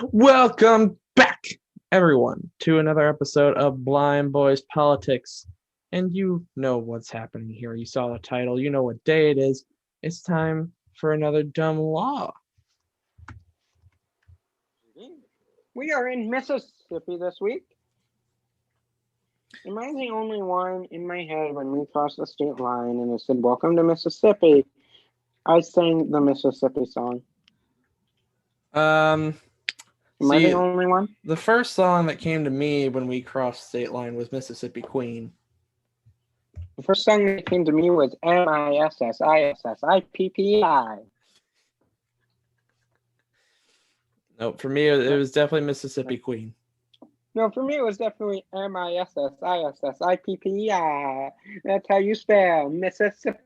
Welcome back, everyone, to another episode of Blind Boys Politics. And you know what's happening here. You saw the title, you know what day it is. It's time for another dumb law. We are in Mississippi this week. Am I the only one in my head when we crossed the state line and it said, "Welcome to Mississippi"? I sang the Mississippi song. Am I the only one? The first song that came to me when we crossed state line was Mississippi Queen. The first song that came to me was Mississippi. No, for me, it was definitely Mississippi Queen. No, for me, it was definitely Mississippi. That's how you spell Mississippi.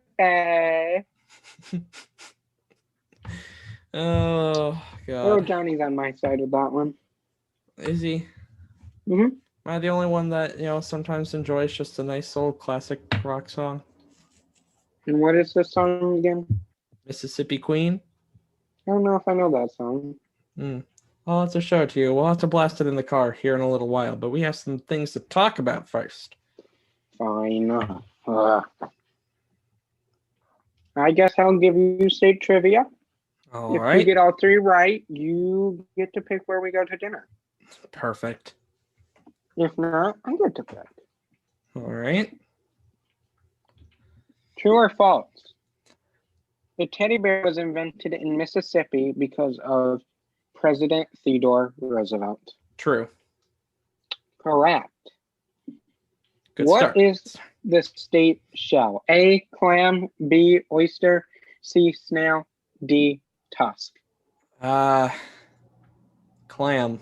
Oh, God. Oh, Johnny's on my side of that one. Is he? Mm-hmm. Am I the only one that, sometimes enjoys just a nice old classic rock song? And what is this song again? Mississippi Queen? I don't know if I know that song. I'll have to show it to you. We'll have to blast it in the car here in a little while, but we have some things to talk about first. Fine. I guess I'll give you state trivia. All right. If you get all three right, you get to pick where we go to dinner. Perfect. If not, I get to pick. All right. True or false? The teddy bear was invented in Mississippi because of President Theodore Roosevelt. True. Correct. Good What start. is the state shell? A, clam, B, oyster, C, snail, D, tusk. Clam.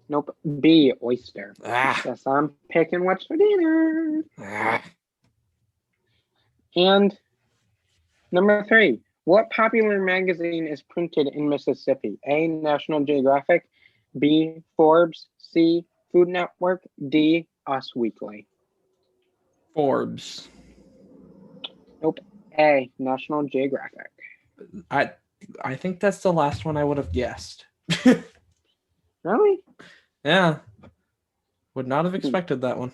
Nope, B, oyster. Yes, I'm picking what's for dinner. And number 3, what popular magazine is printed in Mississippi? A, National Geographic, B, Forbes, C, Food Network, D, Us Weekly. Forbes. Nope, A, National Geographic. I think that's the last one I would have guessed. Really? Yeah. Would not have expected that one.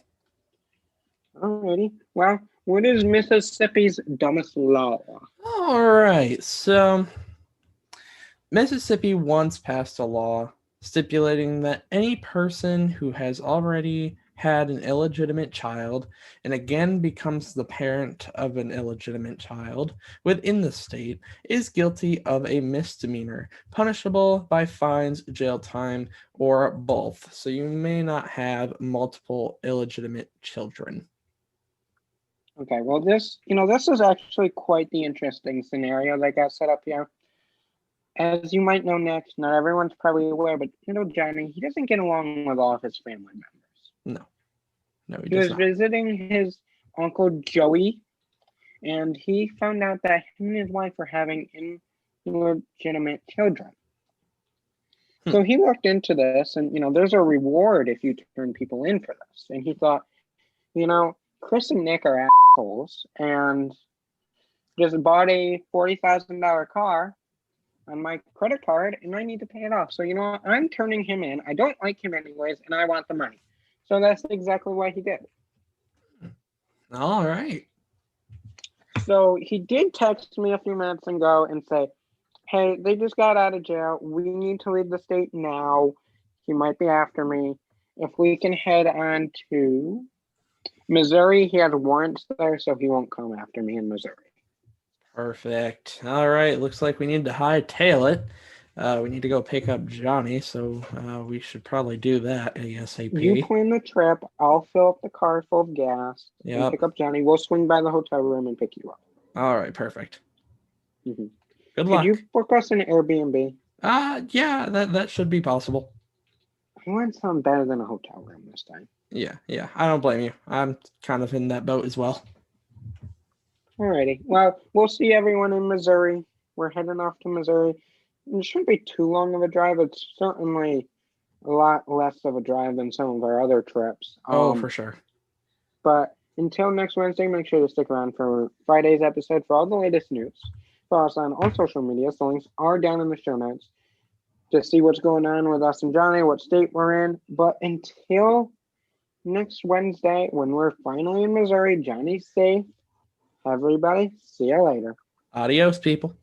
Alrighty. Well, what is Mississippi's dumbest law? All right. So, Mississippi once passed a law stipulating that any person who has already had an illegitimate child and again becomes the parent of an illegitimate child within the state is guilty of a misdemeanor, punishable by fines, jail time, or both. So you may not have multiple illegitimate children. Okay, well, this is actually quite the interesting scenario that got set up here. As you might know, Nick, not everyone's probably aware, but Johnny, he doesn't get along with all of his family members. No, he was visiting his Uncle Joey, and he found out that him and his wife were having illegitimate children. So he looked into this, and there's a reward if you turn people in for this. And he thought, Chris and Nick are assholes, and just bought a $40,000 car on my credit card, and I need to pay it off. So I'm turning him in. I don't like him anyways, and I want the money. So that's exactly what he did. All right. So he did text me a few minutes ago and say, hey, they just got out of jail. We need to leave the state now. He might be after me. If we can head on to Missouri, he has warrants there, so he won't come after me in Missouri. Perfect. All right. Looks like we need to hightail it. We need to go pick up Johnny, so we should probably do that ASAP. You plan the trip. I'll fill up the car full of gas and pick up Johnny. We'll swing by the hotel room and pick you up. All right, perfect. Mm-hmm. Good luck. Could you book us an Airbnb? Yeah, that should be possible. I want something better than a hotel room this time. Yeah, I don't blame you. I'm kind of in that boat as well. Alrighty. Well, we'll see everyone in Missouri. We're heading off to Missouri. It shouldn't be too long of a drive. It's certainly a lot less of a drive than some of our other trips. For sure. But until next Wednesday, make sure to stick around for Friday's episode for all the latest news. Follow us on all social media. The links are down in the show notes. to see what's going on with us and Johnny, what state we're in. But until next Wednesday, when we're finally in Missouri, Johnny's safe. Everybody, see you later. Adios, people.